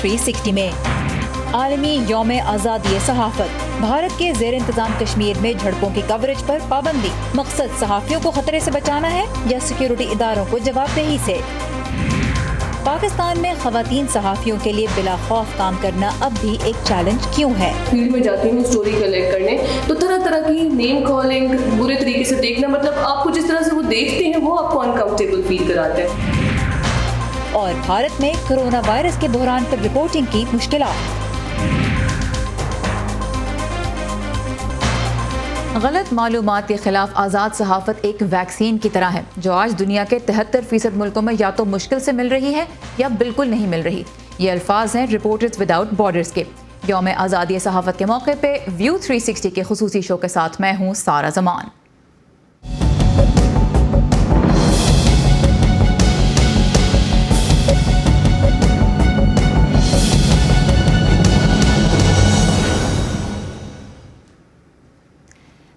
360 में। आलमी यौम आज़ादी सहाफ़त, भारत के ज़ेर इंतज़ाम कश्मीर में झड़पों की कवरेज पर पाबंदी। मकसद सहाफ़ियों को खतरे से बचाना है या सिक्योरिटी इदारों को जवाबदेही से। पाकिस्तान में ख़वातीन सहाफ़ियों के लिए बिला खौफ काम करना अब भी एक चैलेंज क्यों है? फील्ड में जाती हूँ स्टोरी कलेक्ट करने, तो तरह तरह की नेम कॉलिंग, बुरे तरीके से देखना, मतलब आपको जिस तरह से वो देखते हैं वो आपको अनकम्फर्टेबल फील कराते हैं। और भारत में कोरोना वायरस के बहरान पर रिपोर्टिंग की मुश्किलात। गलत मालूमात के खिलाफ आज़ाद सहाफ़त एक वैक्सीन की तरह है जो आज दुनिया के 73% मुल्कों में या तो मुश्किल से मिल रही है या बिल्कुल नहीं मिल रही। ये अल्फाज हैं रिपोर्टर्स विदाउट बॉर्डर्स के। यौम आज़ादी सहाफ़त के मौके पे व्यू 360 के खुसूसी शो के साथ मैं हूँ सारा जमान।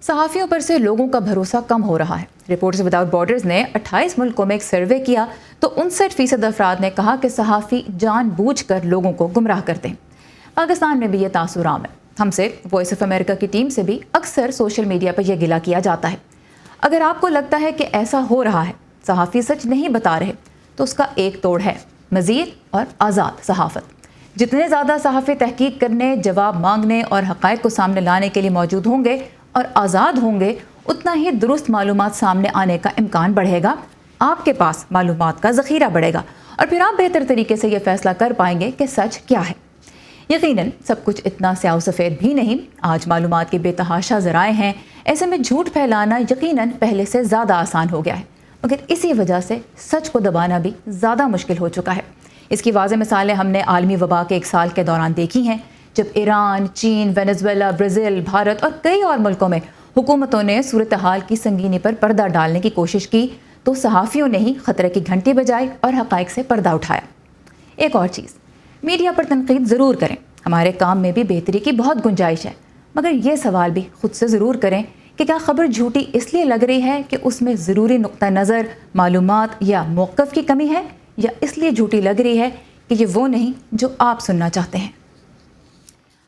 सहाफ़ियों पर से लोगों का भरोसा कम हो रहा है। रिपोर्टर्स विदाउट बॉर्डर्स ने 28 मुल्कों में एक सर्वे किया तो 59% अफराद ने कहा कि सहाफ़ी जानबूझकर लोगों को गुमराह करते हैं। पाकिस्तान में भी ये तासुर आम है। हमसे वॉइस ऑफ अमेरिका की टीम से भी अक्सर सोशल मीडिया पर यह गिला किया जाता है। अगर आपको लगता है कि ऐसा हो रहा है, सहाफ़ी सच नहीं बता रहे, तो उसका एक तोड़ है मज़ीद और आज़ाद सहाफ़त। जितने ज़्यादा सहाफ़ी तहकीक करने, जवाब मांगने और हक़ाइक़ को सामने लाने के लिए मौजूद होंगे और आज़ाद होंगे, उतना ही दुरुस्त मालूमात सामने आने का इम्कान बढ़ेगा। आपके पास मालूमात का ज़ख़ीरा बढ़ेगा और फिर आप बेहतर तरीके से ये फ़ैसला कर पाएंगे कि सच क्या है। यकीनन सब कुछ इतना स्याह सफ़ेद भी नहीं। आज मालूमात के बेतहाशा ज़राए हैं। ऐसे में झूठ फैलाना यकीनन पहले से ज़्यादा आसान हो गया है, मगर इसी वजह से सच को दबाना भी ज़्यादा मुश्किल हो चुका है। इसकी वाज़ेह मिसालें हमने आलमी वबा के 1 साल के दौरान देखी हैं, जब ईरान, चीन, वेनेजुएला, ब्राज़ील, भारत और कई और मुल्कों में हुकूमतों ने सूरत हाल की संगीनी पर पर्दा डालने की कोशिश की तो सहाफ़ियों ने ही खतरे की घंटी बजाई और हक़ाइक़ से पर्दा उठाया। एक और चीज़, मीडिया पर तनकीद ज़रूर करें, हमारे काम में भी बेहतरी की बहुत गुंजाइश है, मगर ये सवाल भी ख़ुद से ज़रूर करें कि क्या ख़बर झूठी इसलिए लग रही है कि उसमें ज़रूरी नुक्ता नज़र, मालूमात या मौक़िफ़ की कमी है, या इसलिए झूठी लग रही है कि ये वो नहीं जो आप सुनना चाहते हैं।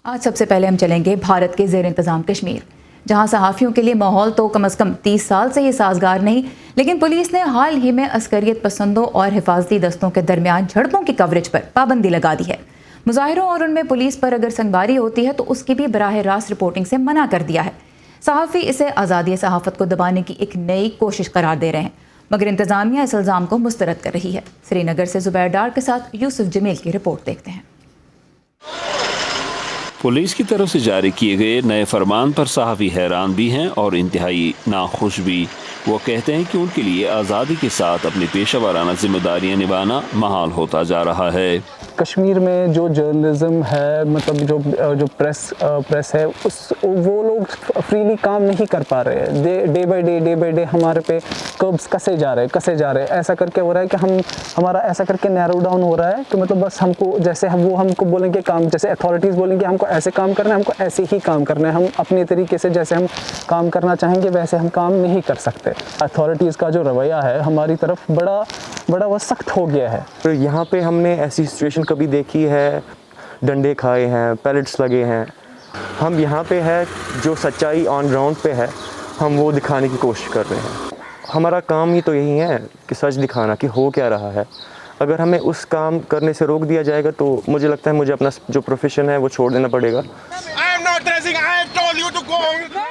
आज सबसे पहले हम चलेंगे भारत के ज़ेर इंतज़ाम कश्मीर, जहां सहाफ़ियों के लिए माहौल तो कम अज़ कम 30 साल से ही साजगार नहीं, लेकिन पुलिस ने हाल ही में अस्करियत पसंदों और हिफाजती दस्तों के दरमियान झड़पों की कवरेज पर पाबंदी लगा दी है। मुजाहिरों और उनमें पुलिस पर अगर संगबारी होती है तो उसकी भी बराह रास्त रिपोर्टिंग से मना कर दिया है। सहाफ़ी इसे आज़ादी सहाफ़त को दबाने की एक नई कोशिश करार दे रहे हैं, मगर इंतज़ामिया इस इल्ज़ाम को मुस्तरद कर रही है। श्रीनगर से ज़ुबैर डार के साथ यूसुफ जमील की रिपोर्ट देखते हैं। पुलिस की तरफ से जारी किए गए नए फरमान पर सहाफ़ी हैरान भी हैं और इंतहाई नाखुश भी। वो कहते हैं कि उनके लिए आज़ादी के साथ अपनी पेशा वाराना जिम्मेदारियाँ निभाना महाल होता जा रहा है। कश्मीर में जो जर्नलिज्म है, मतलब जो प्रेस है, वो लोग फ्रीली काम नहीं कर पा रहे हैं। डे बाय डे हमारे पे कर्ब्स कसे जा रहे हैं। ऐसा करके हो रहा है कि हमारा ऐसा करके नैरो डाउन हो रहा है कि मतलब बस हमको जैसे वो हमको बोलेंगे काम, जैसे अथॉरिटीज़ बोलेंगे हमको ऐसे काम करना है, हमको ऐसे ही काम करना है। हम अपने तरीके से जैसे हम काम करना चाहेंगे वैसे हम काम नहीं कर सकते। अथॉरिटीज़ का जो रवैया है हमारी तरफ बड़ा वो सख्त हो गया है। तो यहाँ पे हमने ऐसी सिचुएशन कभी देखी है, डंडे खाए हैं, पैलेट्स लगे हैं। हम यहाँ पे है जो सच्चाई ऑन ग्राउंड पे है, हम वो दिखाने की कोशिश कर रहे हैं। हमारा काम ही तो यही है कि सच दिखाना कि हो क्या रहा है। अगर हमें उस काम करने से रोक दिया जाएगा तो मुझे लगता है मुझे अपना जो प्रोफेशन है वो छोड़ देना पड़ेगा।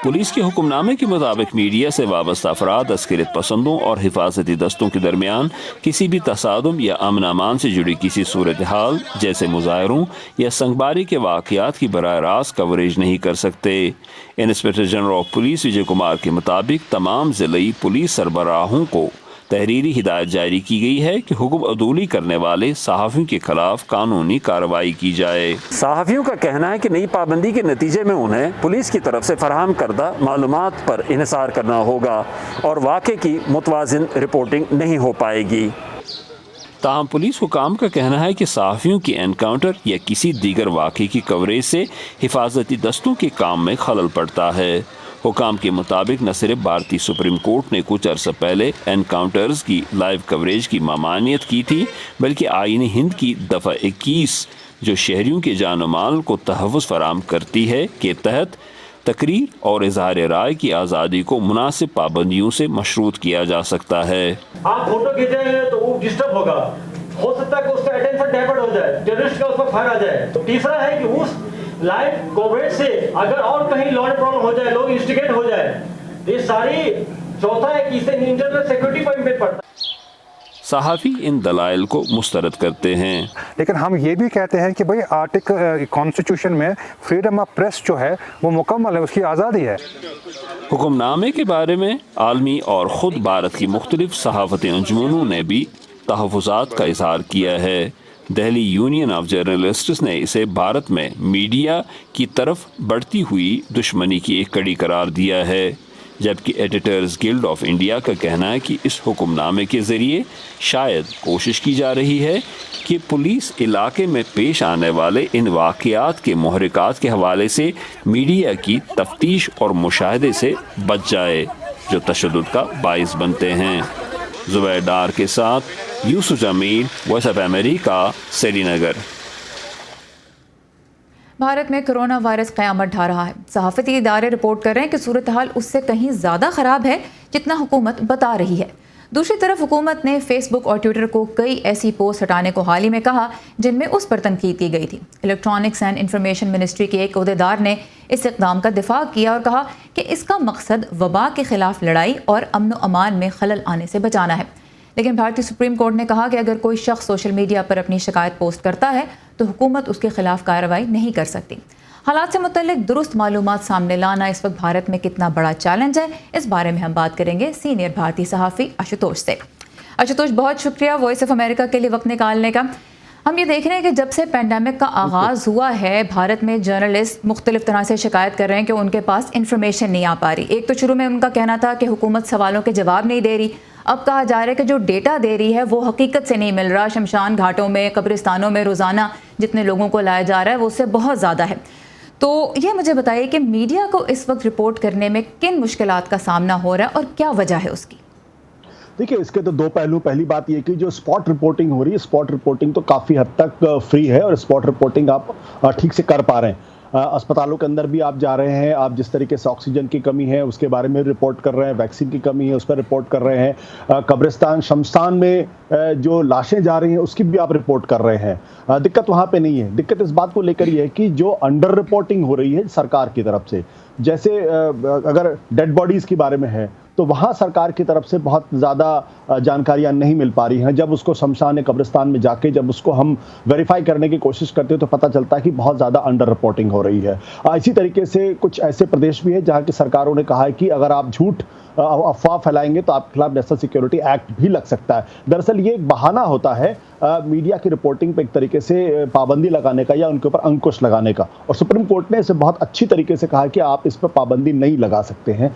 पुलिस के हुक्मनामे के मुताबिक मीडिया से वाबस्ता अफराद अस्करियत पसंदों और हिफाजती दस्तों के दरमियान किसी भी तसादुम या अमन अमान से जुड़ी किसी सूरत हाल जैसे मुजाहरों या संगबारी के वाक़यात की बराह रास्त कवरेज नहीं कर सकते। Inspector general of police Vijay Kumar के मुताबिक तमाम ज़िली पुलिस सरबराहों को तहरीरी हिदायत जारी की गई है कि हुक्म अदूली करने वाले सहाफ़ियों के खिलाफ कानूनी कार्रवाई की जाए। सहाफ़ियों का कहना है कि नई पाबंदी के नतीजे में उन्हें पुलिस की तरफ से फराहम करदा मालूमात पर इन्हिसार करना होगा और वाक़े की मुतवाज़िन रिपोर्टिंग नहीं हो पाएगी। ताहम पुलिस हुकाम का कहना है कि सहाफ़ियों की एनकाउंटर या किसी दीगर वाक़े की कवरेज से हिफाजती दस्तों के काम में खलल पड़ता है। हुकाम के मुताबिक न सिर्फ भारतीय सुप्रीम कोर्ट ने कुछ अर्सा पहले एनकाउंटर्स की लाइव कवरेज की ममानियत की थी, बल्कि आईन हिंद की दफ़ा 21 जो शहरियों के जान और माल को तहफ़्फ़ुज़ फराहम करती है, के तहत तकरीर और इज़हार राय की आज़ादी को मुनासिब पाबंदियों से मशरूत किया जा सकता है। आप फोटो खींचेंगे तो वो डिस्टर्ब होगा, हो सकता है कि उसका अटेंशन डाइवर्ट हो जाए, टेररिस्ट का उस पर फायर आ जाए। तो तीसरा है कि उस लाइव कवरेज से अगर और कहीं लॉ एंड प्रॉब्लम हो जाए, लोग इंस्टिगेट हो जाए, ये सारी। चौथा है कि इससे इंटरनल सिक्योरिटी पर इम्पैक्ट पड़ता है। सहाफ़ी इन दलाइल को मुस्तरद करते हैं। लेकिन हम ये भी कहते हैं कि भाई आर्टिकल कॉन्स्टिट्यूशन में फ्रीडम ऑफ प्रेस जो है वो मुकम्मल है, उसकी आज़ादी है। हुक्मनामे के बारे में आलमी और ख़ुद भारत की मुख्तलिफ सहाफ़ती अंजुमनों ने भी तहफ़्फ़ुज़ात का इज़हार किया है। दिल्ली यूनियन ऑफ जर्नलिस्ट्स ने इसे भारत में मीडिया की तरफ बढ़ती हुई दुश्मनी की एक कड़ी करार दिया है, जबकि एडिटर्स गिल्ड ऑफ इंडिया का कहना है कि इस हुक्मनामे के ज़रिए शायद कोशिश की जा रही है कि पुलिस इलाके में पेश आने वाले इन वाक़यात के मुहर्रिकात के हवाले से मीडिया की तफ्तीश और मुशाहदे से बच जाए, जो तशद्दुद का बाइस बनते हैं। ज़ुबैर डार के साथ Yusuf Jamil, voice of America, Srinagar. Bharat में कोरोना वायरस क़यामत ढा रहा है। सहाफ़ती इदारे रिपोर्ट कर रहे हैं कि सूरत हाल उससे कहीं ज़्यादा ख़राब है जितना हुकूमत बता रही है। दूसरी तरफ हुकूमत ने फेसबुक और ट्विटर को कई ऐसी पोस्ट हटाने को हाल ही में कहा जिनमें उस पर तनकीद की गई थी। इलेक्ट्रॉनिक्स एंड इंफॉर्मेशन मिनिस्ट्री के एक ओहदेदार ने इस इक़दाम का दिफा किया और कहा कि इसका मकसद वबा के ख़िलाफ़ लड़ाई और अमन व अमान में खलल आने से बचाना है। लेकिन भारतीय सुप्रीम कोर्ट ने कहा कि अगर कोई शख्स सोशल मीडिया पर अपनी शिकायत पोस्ट करता है तो हुकूमत उसके खिलाफ कार्रवाई नहीं कर सकती। हालात से मुतल्लिक दुरुस्त मालूमात सामने लाना इस वक्त भारत में कितना बड़ा चैलेंज है, इस बारे में हम बात करेंगे सीनियर भारतीय सहाफ़ी आशुतोष से। आशुतोष, बहुत शुक्रिया वॉइस ऑफ अमेरिका के लिए वक्त निकालने का। हम ये देख रहे हैं कि जब से पेंडेमिक का आगाज़ हुआ है, भारत में जर्नलिस्ट मुख्तलिफ तरह से शिकायत कर रहे हैं कि उनके पास इन्फॉर्मेशन नहीं आ पा रही। एक तो शुरू में उनका कहना था कि हुकूमत सवालों के जवाब नहीं दे रही, अब कहा जा रहा है कि जो डेटा दे रही है वो हकीकत से नहीं मिल रहा। शमशान घाटों में, कब्रिस्तानों में रोज़ाना जितने लोगों को लाया जा रहा है वो उससे बहुत ज़्यादा है। तो ये मुझे बताइए कि मीडिया को इस वक्त रिपोर्ट करने में किन मुश्किलात का सामना हो रहा है और क्या वजह है उसकी? देखिए, इसके तो दो पहलू। पहली बात ये कि जो स्पॉट रिपोर्टिंग हो रही है, स्पॉट रिपोर्टिंग तो काफ़ी हद तक फ्री है और स्पॉट रिपोर्टिंग आप ठीक से कर पा रहे हैं। अस्पतालों के अंदर भी आप जा रहे हैं, आप जिस तरीके से ऑक्सीजन की कमी है उसके बारे में रिपोर्ट कर रहे हैं, वैक्सीन की कमी है उस पर रिपोर्ट कर रहे हैं, कब्रिस्तान शमशान में जो लाशें जा रही हैं उसकी भी आप रिपोर्ट कर रहे हैं। दिक्कत वहाँ पे नहीं है। दिक्कत इस बात को लेकर ये है कि जो अंडर रिपोर्टिंग हो रही है सरकार की तरफ से, जैसे अगर डेड बॉडीज़ के बारे में है तो वहाँ सरकार की तरफ से बहुत ज़्यादा जानकारियाँ नहीं मिल पा रही हैं। जब उसको शमशान कब्रिस्तान में जाके जब उसको हम वेरीफाई करने की कोशिश करते हैं तो पता चलता है कि बहुत ज़्यादा अंडर रिपोर्टिंग हो रही है। इसी तरीके से कुछ ऐसे प्रदेश भी हैं जहाँ की सरकारों ने कहा है कि अगर आप झूठ अफवाह फैलाएंगे तो आपके खिलाफ नेशनल सिक्योरिटी एक्ट भी लग सकता है। दरअसल ये एक बहाना होता है मीडिया की रिपोर्टिंग पे एक तरीके से पाबंदी लगाने का या उनके ऊपर अंकुश लगाने का, और सुप्रीम कोर्ट ने इसे बहुत अच्छी तरीके से कहा कि आप इस पर पाबंदी नहीं लगा सकते हैं।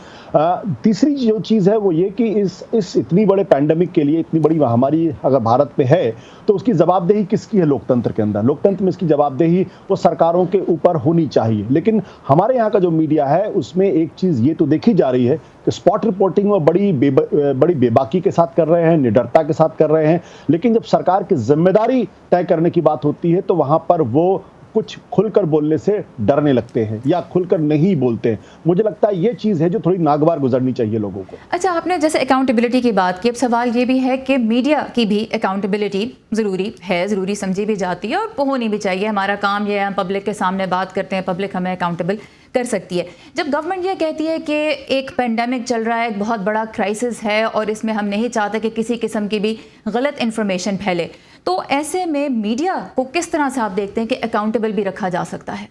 तीसरी जो चीज़ है वो ये कि इस इतनी बड़े पैंडेमिक के लिए, इतनी बड़ी महामारी अगर भारत में है तो उसकी जवाबदेही किसकी है? लोकतंत्र के अंदर। लोकतंत्र में इसकी जवाबदेही वो सरकारों के ऊपर होनी चाहिए। लेकिन हमारे यहाँ का जो मीडिया है उसमें एक चीज़ ये तो देखी जा रही है कि स्पॉट रिपोर्टिंग में बड़ी बेबाकी के साथ कर रहे हैं, निडरता के साथ कर रहे हैं, लेकिन जब सरकार की जिम्मेदारी तय करने की बात होती है तो वहां पर वो कुछ खुलकर बोलने से डरने लगते हैं या खुलकर नहीं बोलते हैं। मुझे लगता है ये चीज़ है जो थोड़ी नागवार गुजरनी चाहिए लोगों को। अच्छा, आपने जैसे अकाउंटेबिलिटी की बात की, अब सवाल ये भी है कि मीडिया की भी अकाउंटेबिलिटी ज़रूरी है, ज़रूरी समझी भी जाती है और होनी भी चाहिए। हमारा काम ये है, हम पब्लिक के सामने बात करते हैं, पब्लिक हमें अकाउंटेबल कर सकती है। जब गवर्नमेंट ये कहती है कि एक पेंडेमिक चल रहा है, एक बहुत बड़ा क्राइसिस है और इसमें हम नहीं चाहते कि किसी किस्म की भी गलत इन्फॉर्मेशन फैले, तो ऐसे में मीडिया को किस तरह से आप देखते हैं कि अकाउंटेबल भी रखा जा सकता है?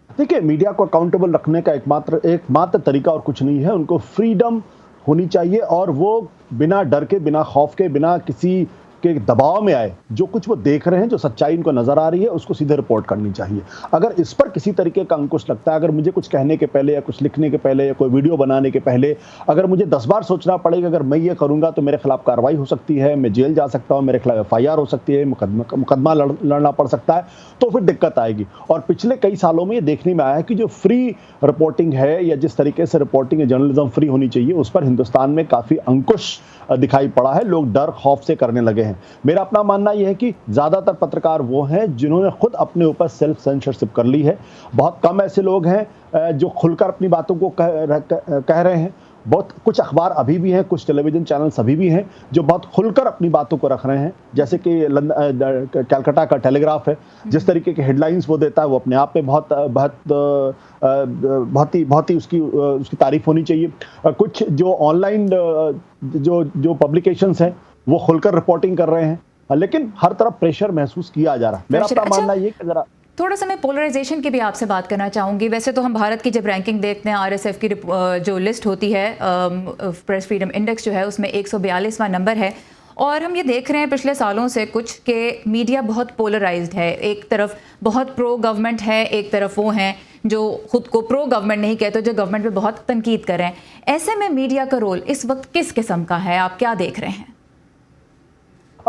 देखिए, मीडिया को अकाउंटेबल रखने का एकमात्र तरीका और कुछ नहीं है। उनको फ्रीडम होनी चाहिए और वो बिना डर के, बिना खौफ के, बिना किसी के दबाव में आए, जो कुछ वो देख रहे हैं, जो सच्चाई इनको नजर आ रही है उसको सीधे रिपोर्ट करनी चाहिए। अगर इस पर किसी तरीके का अंकुश लगता है, अगर मुझे कुछ कहने के पहले या कुछ लिखने के पहले या कोई वीडियो बनाने के पहले अगर मुझे 10 बार सोचना पड़ेगा अगर मैं ये करूंगा तो मेरे खिलाफ कार्रवाई हो सकती है, मैं जेल जा सकता हूं, मेरे खिलाफ FIR हो सकती है, मुकदमा लड़ना पड़ सकता है, तो फिर दिक्कत आएगी। और पिछले कई सालों में ये देखने में आया है कि जो फ्री रिपोर्टिंग है या जिस तरीके से रिपोर्टिंग जर्नलिज्म फ्री होनी चाहिए उस पर हिंदुस्तान में काफ़ी अंकुश दिखाई पड़ा है। लोग डर खौफ से करने लगे हैं। मेरा अपना मानना यह है कि ज़्यादातर पत्रकार वो हैं जिन्होंने खुद अपने ऊपर सेल्फ सेंसरशिप कर ली है। बहुत कम ऐसे लोग हैं जो खुलकर अपनी बातों को कह रहे हैं। बहुत कुछ अखबार अभी भी हैं, कुछ टेलीविज़न चैनल्स अभी भी हैं जो बहुत खुलकर अपनी बातों को रख रहे हैं, जैसे कि कलकत्ता का टेलीग्राफ है, जिस तरीके के हेडलाइंस वो देता है वो अपने आप में बहुत ही उसकी तारीफ होनी चाहिए। कुछ जो ऑनलाइन जो पब्लिकेशंस हैं वो खुलकर रिपोर्टिंग कर रहे हैं, लेकिन हर तरफ प्रेशर महसूस किया जा रहा है। मेरा अपना मानना ये कि जरा थोड़ा सा मैं पोलराइजेशन की भी आपसे बात करना चाहूँगी। वैसे तो हम भारत की जब रैंकिंग देखते हैं, RSF की जो लिस्ट होती है, प्रेस फ्रीडम इंडेक्स जो है उसमें 142वां नंबर है, और हम ये देख रहे हैं पिछले सालों से कुछ के मीडिया बहुत पोलराइज्ड है। एक तरफ बहुत प्रो गवर्नमेंट है, एक तरफ वो हैं जो खुद को प्रो गवर्नमेंट नहीं कहते, जो गवर्नमेंट पे बहुत तनकीद कर रहे हैं। ऐसे में मीडिया का रोल इस वक्त किस किस्म का है, आप क्या देख रहे हैं?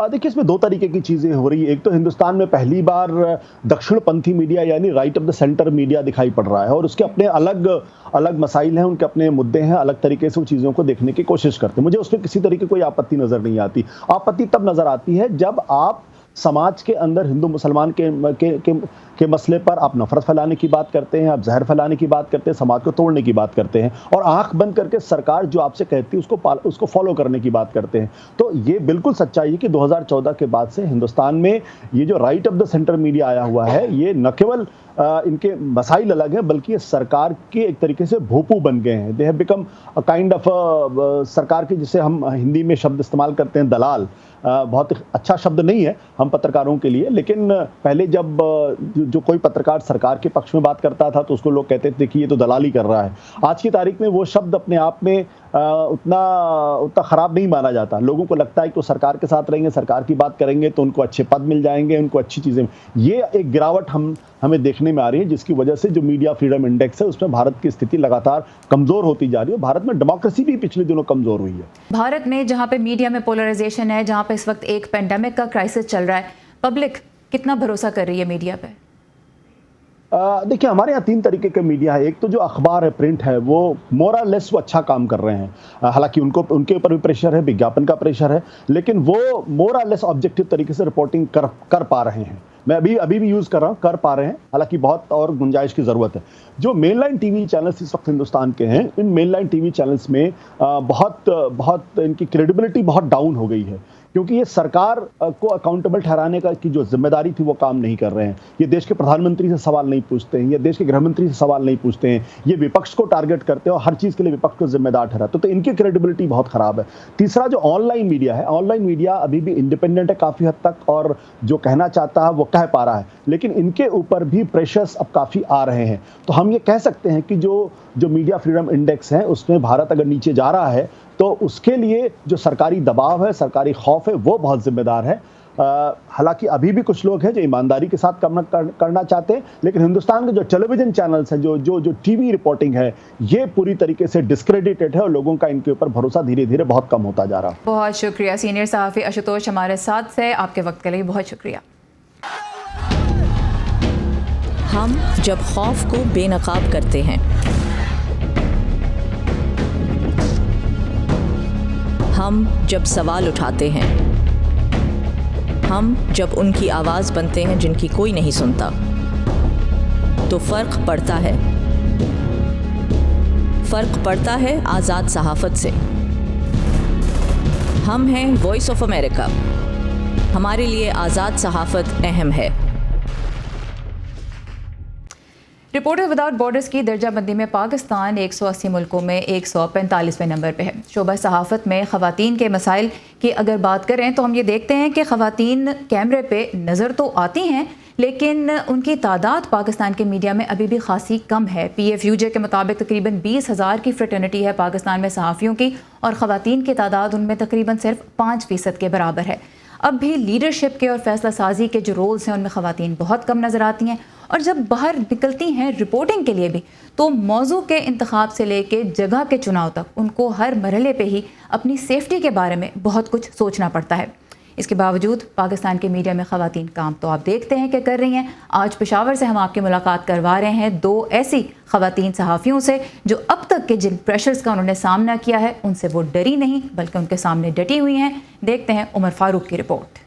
देखिए, इसमें दो तरीके की चीज़ें हो रही है। एक तो हिंदुस्तान में पहली बार दक्षिणपंथी मीडिया यानी right of the centre media दिखाई पड़ रहा है, और उसके अपने अलग मसाइल हैं, उनके अपने मुद्दे हैं, अलग तरीके से वो चीज़ों को देखने की कोशिश करते हैं। मुझे उसमें किसी तरीके कोई आपत्ति नज़र नहीं आती। आपत्ति तब नज़र आती है जब आप समाज के अंदर हिंदू मुसलमान के मसले पर आप नफरत फैलाने की बात करते हैं, आप जहर फैलाने की बात करते हैं, समाज को तोड़ने की बात करते हैं, और आंख बंद करके सरकार जो आपसे कहती है उसको फॉलो करने की बात करते हैं। तो ये बिल्कुल सच्चाई है कि 2014 के बाद से हिंदुस्तान में ये जो right of the centre media आया हुआ है, ये न केवल इनके मसाइल अलग हैं, बल्कि ये सरकार के एक तरीके से भोपू बन गए हैं। They have become a kind of सरकार के, जिसे हम हिंदी में शब्द इस्तेमाल करते हैं दलाल। बहुत अच्छा शब्द नहीं है हम पत्रकारों के लिए, लेकिन पहले जब जो कोई पत्रकार सरकार के पक्ष में बात करता था तो उसको लोग कहते थे कि ये तो दलाली कर रहा है। आज की तारीख में वो शब्द अपने आप में उतना खराब नहीं माना जाता। लोगों को लगता है कि वो सरकार के साथ रहेंगे, सरकार की बात करेंगे तो उनको अच्छे पद मिल जाएंगे, उनको अच्छी चीज़ें। ये एक गिरावट हमें देखने में आ रही है, जिसकी वजह से जो मीडिया फ्रीडम इंडेक्स है उसमें भारत की स्थिति लगातार कमज़ोर होती जा रही है। भारत में डेमोक्रेसी भी पिछले दिनों कमज़ोर हुई है। भारत में जहाँ पे मीडिया में पोलराइजेशन है, जहाँ पे इस वक्त एक पेंडेमिक का क्राइसिस चल रहा है, पब्लिक कितना भरोसा कर रही है मीडिया पे? देखिए, हमारे यहाँ तीन तरीके के मीडिया है। एक तो जो अखबार है, प्रिंट है, वो मोर और लेस वो अच्छा काम कर रहे हैं। हालांकि उनके ऊपर भी प्रेशर है, विज्ञापन का प्रेशर है, लेकिन वो मोर और लेस ऑब्जेक्टिव तरीके से रिपोर्टिंग कर पा रहे हैं। मैं अभी भी यूज़ कर रहा हूँ, कर पा रहे हैं, हालांकि बहुत और गुंजाइश की ज़रूरत है। जो मेनलाइन टीवी चैनल्स इस वक्त हिंदुस्तान के हैं, इन मेनलाइन टीवी चैनल्स में बहुत इनकी क्रेडिबिलिटी बहुत डाउन हो गई है, क्योंकि ये सरकार को अकाउंटेबल ठहराने की जो जिम्मेदारी थी वो काम नहीं कर रहे हैं। ये देश के प्रधानमंत्री से सवाल नहीं पूछते हैं, ये देश के गृहमंत्री से सवाल नहीं पूछते हैं, ये विपक्ष को टारगेट करते हैं और हर चीज़ के लिए विपक्ष को जिम्मेदार ठहराते, तो इनकी क्रेडिबिलिटी बहुत ख़राब है। तीसरा, जो ऑनलाइन मीडिया है, ऑनलाइन मीडिया अभी भी इंडिपेंडेंट है काफ़ी हद तक, और जो कहना चाहता है वो कह पा रहा है, लेकिन इनके ऊपर भी प्रेशर्स अब काफ़ी आ रहे हैं। तो हम ये कह सकते हैं कि जो मीडिया फ्रीडम इंडेक्स है उसमें भारत अगर नीचे जा रहा है तो उसके लिए जो सरकारी दबाव है, सरकारी खौफ है, वो बहुत जिम्मेदार है। हालांकि अभी भी कुछ लोग हैं जो ईमानदारी के साथ करना चाहते हैं, लेकिन हिंदुस्तान के जो टेलीविजन चैनल्स हैं, जो टीवी रिपोर्टिंग है, ये पूरी तरीके से डिस्क्रेडिटेड है और लोगों का इनके ऊपर भरोसा धीरे धीरे बहुत कम होता जा रहा है। बहुत शुक्रिया। सीनियर सहाफ़ी आशुतोष हमारे साथ है, आपके वक्त के लिए बहुत शुक्रिया। हम जब खौफ को बेनकाब करते हैं, हम जब सवाल उठाते हैं, हम जब उनकी आवाज़ बनते हैं जिनकी कोई नहीं सुनता, तो फ़र्क पड़ता है आज़ाद सहाफ़त से। हम हैं वॉइस ऑफ अमेरिका, हमारे लिए आज़ाद सहाफ़त अहम है। रिपोर्टर्स विदाउट बॉर्डर्स की दर्जाबंदी में पाकिस्तान 180 मुल्कों में 145वें नंबर पे है। शोबा सहाफ़त में ख़वातीन के मसाइल की अगर बात करें तो हम ये देखते हैं कि ख़वातीन कैमरे पे नज़र तो आती हैं, लेकिन उनकी तादाद पाकिस्तान के मीडिया में अभी भी खासी कम है। PFUJ के मुताबिक तकरीबन 20,000 की फ्रेटर्निटी है पाकिस्तान में सहाफ़ियों की, और ख़वातीन की तादाद उनमें तकरीबन सिर्फ 5% के बराबर है। अब भी लीडरशिप के और फैसला साजी के जो रोल्स हैं उनमें ख़वातीन बहुत कम नज़र आती हैं, और जब बाहर निकलती हैं रिपोर्टिंग के लिए भी तो मौजू के इंतखाब से लेके जगह के चुनाव तक उनको हर मरहले पे ही अपनी सेफ्टी के बारे में बहुत कुछ सोचना पड़ता है। इसके बावजूद पाकिस्तान के मीडिया में ख़वातीन काम तो आप देखते हैं कि कर रही हैं। आज पेशावर से हम आपकी मुलाकात करवा रहे हैं दो ऐसी ख़वातीन सहाफ़ियों से जो अब तक के जिन प्रेशर्स का उन्होंने सामना किया है उनसे वो डरी नहीं बल्कि उनके सामने डटी हुई हैं। देखते हैं उमर फारूक की रिपोर्ट।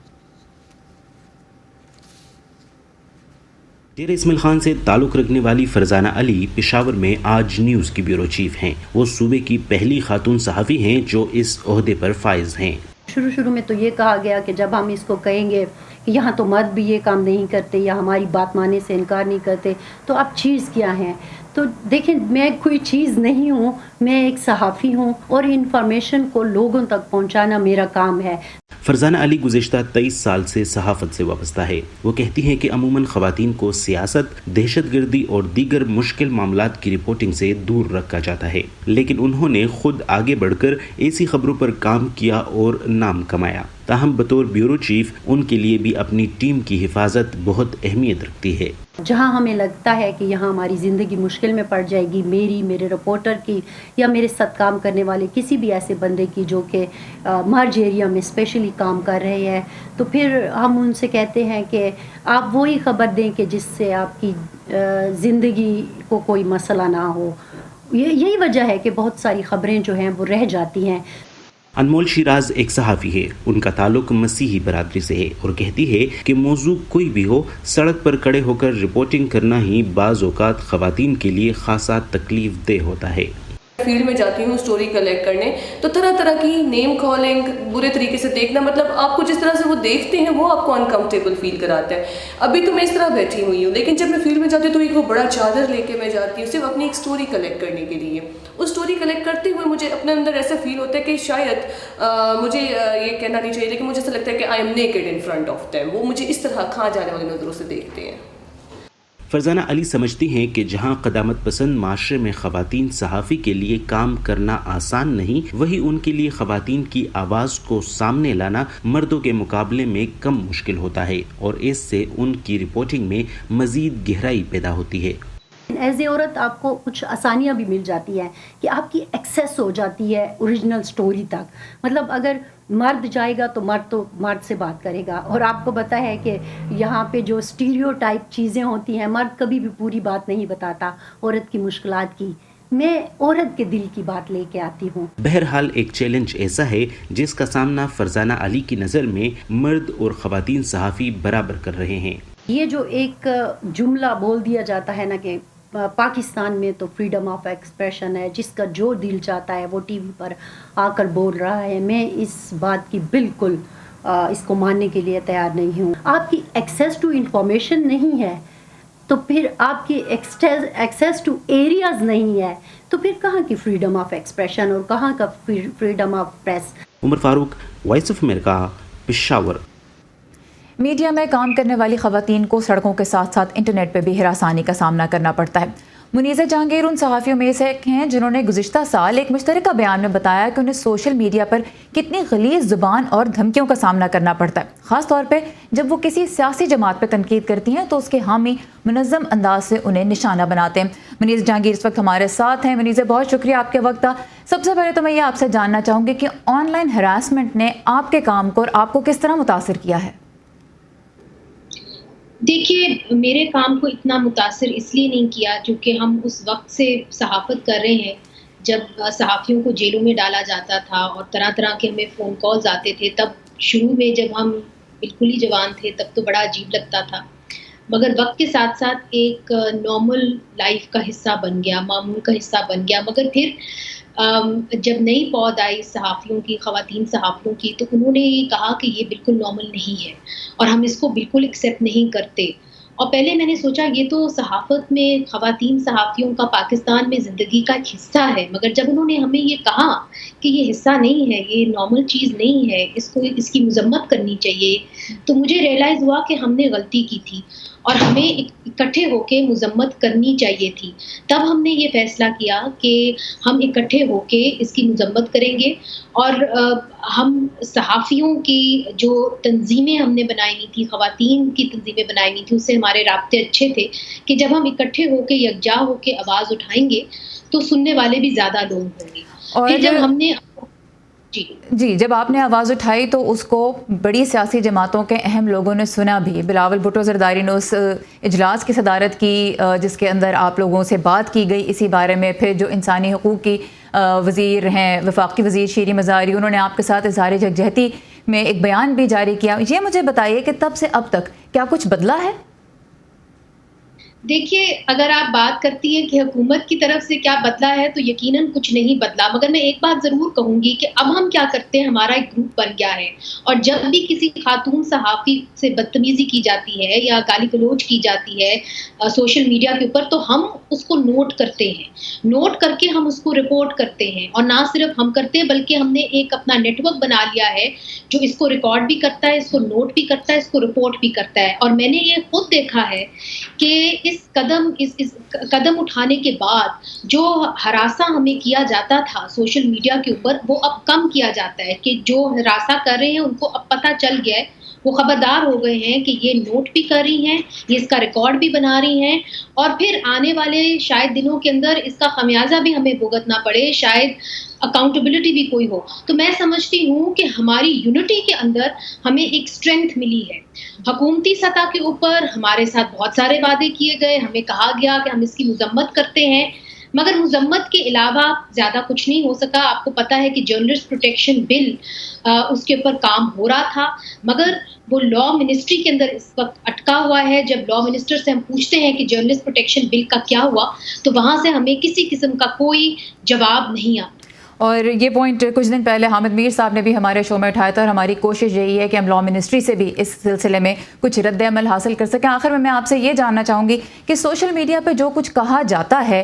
डेरा इस्माइल खान से ताल्लुक़ रखने वाली फरजाना अली पेशावर में आज न्यूज़ की ब्यूरो चीफ हैं। वो सूबे की पहली खातून सहाफ़ी हैं जो इस ओहदे पर फाइज हैं। शुरू में तो ये कहा गया कि जब हम इसको कहेंगे कि यहाँ तो मर्द भी ये काम नहीं करते या हमारी बात मानने से इनकार नहीं करते, तो अब चीज़ क्या है? तो देखें, मैं कोई चीज़ नहीं हूँ, मैं एक सहाफ़ी हूँ और इंफॉर्मेशन को लोगों तक पहुँचाना मेरा काम है। फरजाना अली गुज़िश्ता 23 साल से सहाफ़त से वाबस्ता है। वो कहती हैं कि अमूमन ख़वातीन को सियासत, दहशतगर्दी और दीगर मुश्किल मामलात की रिपोर्टिंग से दूर रखा जाता है, लेकिन उन्होंने खुद आगे बढ़कर ऐसी खबरों पर काम किया और नाम कमाया। ताहम बतौर ब्यूरो चीफ उनके लिए भी अपनी टीम की हिफाजत बहुत अहमियत रखती है। जहाँ हमें लगता है कि यहाँ हमारी ज़िंदगी मुश्किल में पड़ जाएगी, मेरी, मेरे रिपोर्टर की या मेरे साथ काम करने वाले किसी भी ऐसे बंदे की जो कि मर्ज एरिया में स्पेशली काम कर रहे हैं, तो फिर हम उनसे कहते हैं कि आप वही ख़बर दें कि जिससे आपकी ज़िंदगी को कोई मसला ना हो। यही वजह है कि बहुत सारी ख़बरें जो हैं वो रह जाती हैं। अनमोल शिराज एक सहाफ़ी है। उनका ताल्लुक मसीही बरादरी से है और कहती है कि मौजू कोई भी हो, सड़क पर खड़े होकर रिपोर्टिंग करना ही बाज़ औक़ात ख़वातीन के लिए खासा तकलीफ देह होता है। फील्ड में जाती हूँ स्टोरी कलेक्ट करने, तो तरह तरह की नेम कॉलिंग, बुरे तरीके से देखना, मतलब आपको जिस तरह से वो देखते हैं वो आपको अनकंफर्टेबल फील कराता है। अभी तो मैं इस तरह बैठी हुई हूँ, लेकिन जब मैं फील्ड में जाती हूँ तो एक वो बड़ा चादर लेके मैं जाती हूँ सिर्फ अपनी एक स्टोरी कलेक्ट करने के लिए। उस स्टोरी कलेक्ट करते हुए मुझे अपने अंदर ऐसा फील होता है कि शायद मुझे ये कहना नहीं चाहिए, लेकिन मुझे ऐसा लगता है कि I am naked in front of them. वो मुझे इस तरह खा जाने वाली नज़रों से देखते हैं। फरजाना अली समझती हैं कि जहां क़दामत पसंद माशरे में ख़वातीन सहाफ़ी के लिए काम करना आसान नहीं, वही उनके लिए ख़वातीन की आवाज़ को सामने लाना मर्दों के मुकाबले में कम मुश्किल होता है और इससे उनकी रिपोर्टिंग में मज़ीद गहराई पैदा होती है। एज ए औरत आपको कुछ आसानियाँ भी मिल जाती हैं कि आपकी एक्सेस हो जाती है ओरिजिनल स्टोरी तक। मतलब अगर मर्द जाएगा तो मर्द से बात करेगा, और आपको पता है कि यहाँ पे जो स्टीरियोटाइप चीज़ें होती हैं, मर्द कभी भी पूरी बात नहीं बताता औरत की मुश्किलात की। मैं औरत के दिल की बात लेके आती हूँ। बहरहाल एक चैलेंज ऐसा है जिसका सामना फरजाना अली की नज़र में मर्द और ख़वातीन सहाफ़ी बराबर कर रहे हैं। ये जो एक जुमला बोल दिया जाता है ना कि पाकिस्तान में तो फ्रीडम ऑफ एक्सप्रेशन है, जिसका जो दिल चाहता है वो टीवी पर आकर बोल रहा है, मैं इस बात की बिल्कुल इसको मानने के लिए तैयार नहीं हूँ। आपकी एक्सेस टू इंफॉर्मेशन नहीं है तो फिर आपकी एक्सेस टू एरियाज नहीं है, तो फिर कहाँ की फ्रीडम ऑफ एक्सप्रेशन और कहाँ का freedom of press. Umar Farooq, voice of America, Peshawar. Media में काम करने वाली ख़वातीन को सड़कों के साथ साथ इंटरनेट पर भी हिरासानी का सामना करना पड़ता है। मुनीज़ा जहांगीर उन सहाफ़ियों में से एक हैं जिन्होंने गुज़िश्ता साल एक मुश्तरका बयान में बताया कि उन्हें सोशल मीडिया पर कितनी गलीज़ ज़ुबान और धमकियों का सामना करना पड़ता है, ख़ास तौर पे जब वो किसी सियासी जमात पर तनकीद करती हैं तो उसके हामी मुनज़्ज़म अंदाज से उन्हें निशाना बनाते हैं। मुनीज़ा जहांगीर इस वक्त हमारे साथ हैं। मुनीज़ा, बहुत शुक्रिया आपके वक्त का। सबसे पहले तो मैं ये आपसे जानना चाहूँगी कि ऑनलाइन हरासमेंट ने आपके काम को और आपको किस तरह मुतासिर किया है? देखिए, मेरे काम को इतना मुतासिर इसलिए नहीं किया क्योंकि हम उस वक्त से सहाफ़त कर रहे हैं जब सहाफ़ियों को जेलों में डाला जाता था और तरह तरह के हमें फ़ोन कॉल्स आते थे। तब शुरू में जब हम बिल्कुल ही जवान थे तब तो बड़ा अजीब लगता था, मगर वक्त के साथ साथ एक नॉर्मल लाइफ का हिस्सा बन गया, मामूल का हिस्सा बन गया। मगर फिर जब नई पौध आई सहाफ़ियों की, ख़वातीन सहाफ़ियों की, तो उन्होंने ये कहा कि ये बिल्कुल नॉर्मल नहीं है और हम इसको बिल्कुल एक्सेप्ट नहीं करते। और पहले मैंने सोचा ये तो सहाफ़त में ख़वातीन सहाफ़ियों का पाकिस्तान में ज़िंदगी का एक हिस्सा है, मगर जब उन्होंने हमें ये कहा कि ये हिस्सा नहीं है, ये नॉर्मल चीज़ नहीं है, इसकी मज़म्मत करनी चाहिए, तो मुझे रियलाइज़ हुआ कि हमने गलती की थी और हमें इकट्ठे होके मज़म्मत करनी चाहिए थी। तब हमने ये फ़ैसला किया कि हम इकट्ठे होके इसकी मज़म्मत करेंगे और हम सहाफ़ियों की जो तंज़ीमें हमने बनाई हुई थी, ख़वातीन की तंज़ीमें बनाई हुई थी, उससे हमारे राब्ते अच्छे थे कि जब हम इकट्ठे होके यकजा होके आवाज़ उठाएंगे तो सुनने वाले भी ज़्यादा लोग होंगे। फिर जब हमने जी, जब आपने आवाज़ उठाई तो उसको बड़ी सियासी जमातों के अहम लोगों ने सुना भी। बिलावल भुट्टो ज़रदारी ने उस इजलास की सदारत की जिसके अंदर आप लोगों से बात की गई इसी बारे में। फिर जो इंसानी हकूक़ की वज़ीर हैं, वफाकी वज़ीर शीरी मज़ारी, उन्होंने आपके साथ इज़हार यकजहती में एक बयान भी जारी किया। ये मुझे बताइए कि तब से अब तक क्या कुछ बदला है? देखिए, अगर आप बात करती हैं कि हुकूमत की तरफ से क्या बदला है, तो यकीनन कुछ नहीं बदला। मगर मैं एक बात ज़रूर कहूँगी कि अब हम क्या करते हैं, हमारा एक ग्रुप बन गया है और जब भी किसी खातून सहाफ़ी से बदतमीज़ी की जाती है या गाली गलौज की जाती है सोशल मीडिया के ऊपर, तो हम उसको नोट करते हैं। नोट करके हम उसको रिपोर्ट करते हैं और ना सिर्फ हम करते हैं बल्कि हमने एक अपना नेटवर्क बना लिया है जो इसको रिकॉर्ड भी करता है, इसको नोट भी करता है, इसको रिपोर्ट भी करता है। और मैंने ये खुद देखा है कि इस कदम उठाने के बाद जो हरासा हमें किया जाता था सोशल मीडिया के ऊपर, वो अब कम किया जाता है कि जो हरासा कर रहे हैं उनको अब पता चल गया है, वो खबरदार हो गए हैं कि ये नोट भी कर रही हैं, ये इसका रिकॉर्ड भी बना रही हैं और फिर आने वाले शायद दिनों के अंदर इसका खमियाजा भी हमें भुगतना पड़े, शायद अकाउंटेबिलिटी भी कोई हो। तो मैं समझती हूँ कि हमारी यूनिटी के अंदर हमें एक स्ट्रेंथ मिली है। हुकूमती सतह के ऊपर हमारे साथ बहुत सारे वादे किए गए, हमें कहा गया कि हम इसकी मजम्मत करते हैं, मगर मजम्मत के अलावा ज़्यादा कुछ नहीं हो सका। आपको पता है कि जर्नलिस्ट प्रोटेक्शन बिल उसके ऊपर काम हो रहा था, मगर वो लॉ मिनिस्ट्री के अंदर इस वक्त अटका हुआ है। जब लॉ मिनिस्टर से हम पूछते हैं कि जर्नलिस्ट प्रोटेक्शन बिल का क्या हुआ, तो वहाँ से हमें किसी किस्म का कोई जवाब नहीं आता। और ये पॉइंट कुछ दिन पहले हामिद मीर साहब ने भी हमारे शो में उठाया था और हमारी कोशिश यही है कि हम लॉ मिनिस्ट्री से भी इस सिलसिले में कुछ रद्द अमल हासिल कर सकें। आखिर में मैं आपसे ये जानना चाहूँगी कि सोशल मीडिया पे जो कुछ कहा जाता है,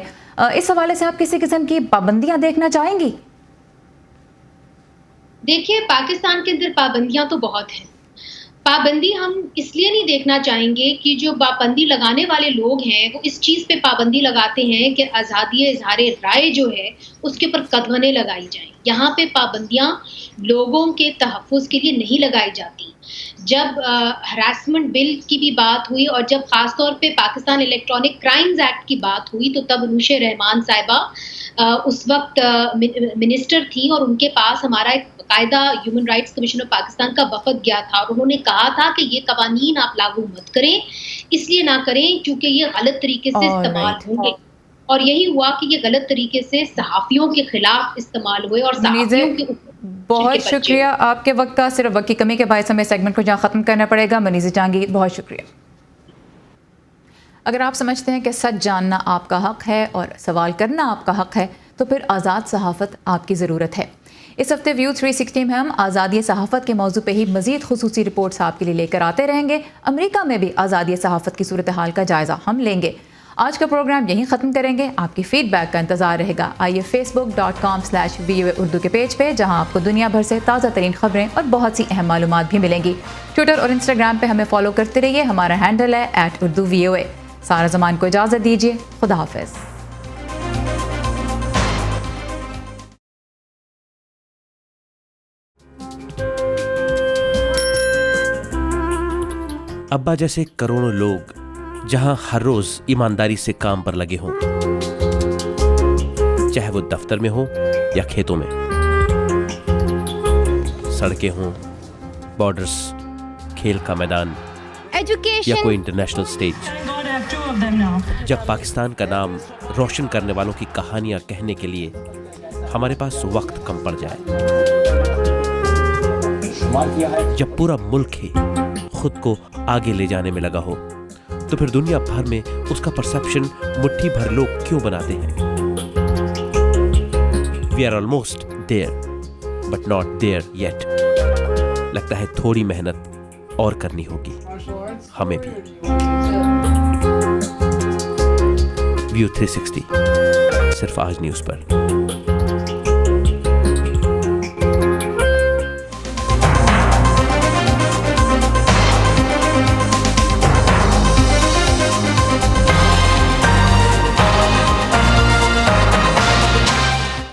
इस हवाले से आप किसी किस्म की पाबंदियाँ देखना चाहेंगी? देखिए, पाकिस्तान के अंदर पाबंदियाँ तो बहुत हैं। पाबंदी हम इसलिए नहीं देखना चाहेंगे कि जो पाबंदी लगाने वाले लोग हैं वो इस चीज़ पे पाबंदी लगाते हैं कि आज़ादी इज़हार राय जो है उसके ऊपर कदगने लगाई जाएं। यहाँ पे पाबंदियाँ लोगों के तहफ़्फ़ुज़ के लिए नहीं लगाई जाती। जब हरासमेंट बिल की भी बात हुई और जब ख़ास तौर पे पाकिस्तान इलेक्ट्रॉनिक क्राइम्स एक्ट की बात हुई, तो तब अनुश रहमान साहिबा उस वक्त मिनिस्टर थी और उनके पास हमारा एक बाकायदा human rights commission of Pakistan का वफद गया था और उन्होंने कहा था कि ये कवानीन आप लागू मत करें, इसलिए ना करें क्योंकि ये गलत तरीके से इस्तेमाल होंगे। और यही हुआ कि ये गलत तरीके से सहाफ़ियों के खिलाफ इस्तेमाल हुए और सहाफ़ियों के बहुत शुक्रिया। आपके वक्त का सिर्फ वक्त की कमी के बायस हमें सेगमेंट को जहाँ ख़त्म करना पड़ेगा। मनीज़ जहांगीर, बहुत शुक्रिया। अगर आप समझते हैं कि सच जानना आपका हक़ है और सवाल करना आपका हक़ है, तो फिर आज़ाद सहाफ़त आपकी ज़रूरत है। इस हफ्ते व्यू 360 में हम आज़ादी सहाफ़त के मौजू पे ही मज़ीद खुसूसी रिपोर्ट्स आपके लिए लेकर आते रहेंगे। अमेरिका में भी आज़ादी सहाफ़त की सूरत हाल का जायज़ा हम लेंगे। आज का प्रोग्राम यहीं ख़त्म करेंगे। आपकी फ़ीडबैक का इंतज़ार रहेगा। आइए facebook.com/VOA उर्दू के पेज पे, जहां आपको दुनिया भर से ताज़ा तरीन खबरें और बहुत सी अहम मालूमात भी मिलेंगी। ट्विटर और इंस्टाग्राम पे हमें फॉलो करते रहिए। हमारा हैंडल है @UrduVOA। सारा ज़मान को इजाज़त दीजिए। खुदा हाफ़िज़। अब्बा जैसे करोड़ों लोग जहां हर रोज ईमानदारी से काम पर लगे हों, चाहे वो दफ्तर में हो या खेतों में, सड़कें हों, बॉर्डर्स, खेल का मैदान या कोई इंटरनेशनल स्टेज, जब पाकिस्तान का नाम रोशन करने वालों की कहानियां कहने के लिए हमारे पास वक्त कम पड़ जाए, जब पूरा मुल्क ही खुद को आगे ले जाने में लगा हो, तो फिर दुनिया भर में उसका परसेप्शन मुट्ठी भर लोग क्यों बनाते हैं? We are almost there, but not there yet. लगता है थोड़ी मेहनत और करनी होगी हमें भी। व्यू 360 सिर्फ आज न्यूज़ पर।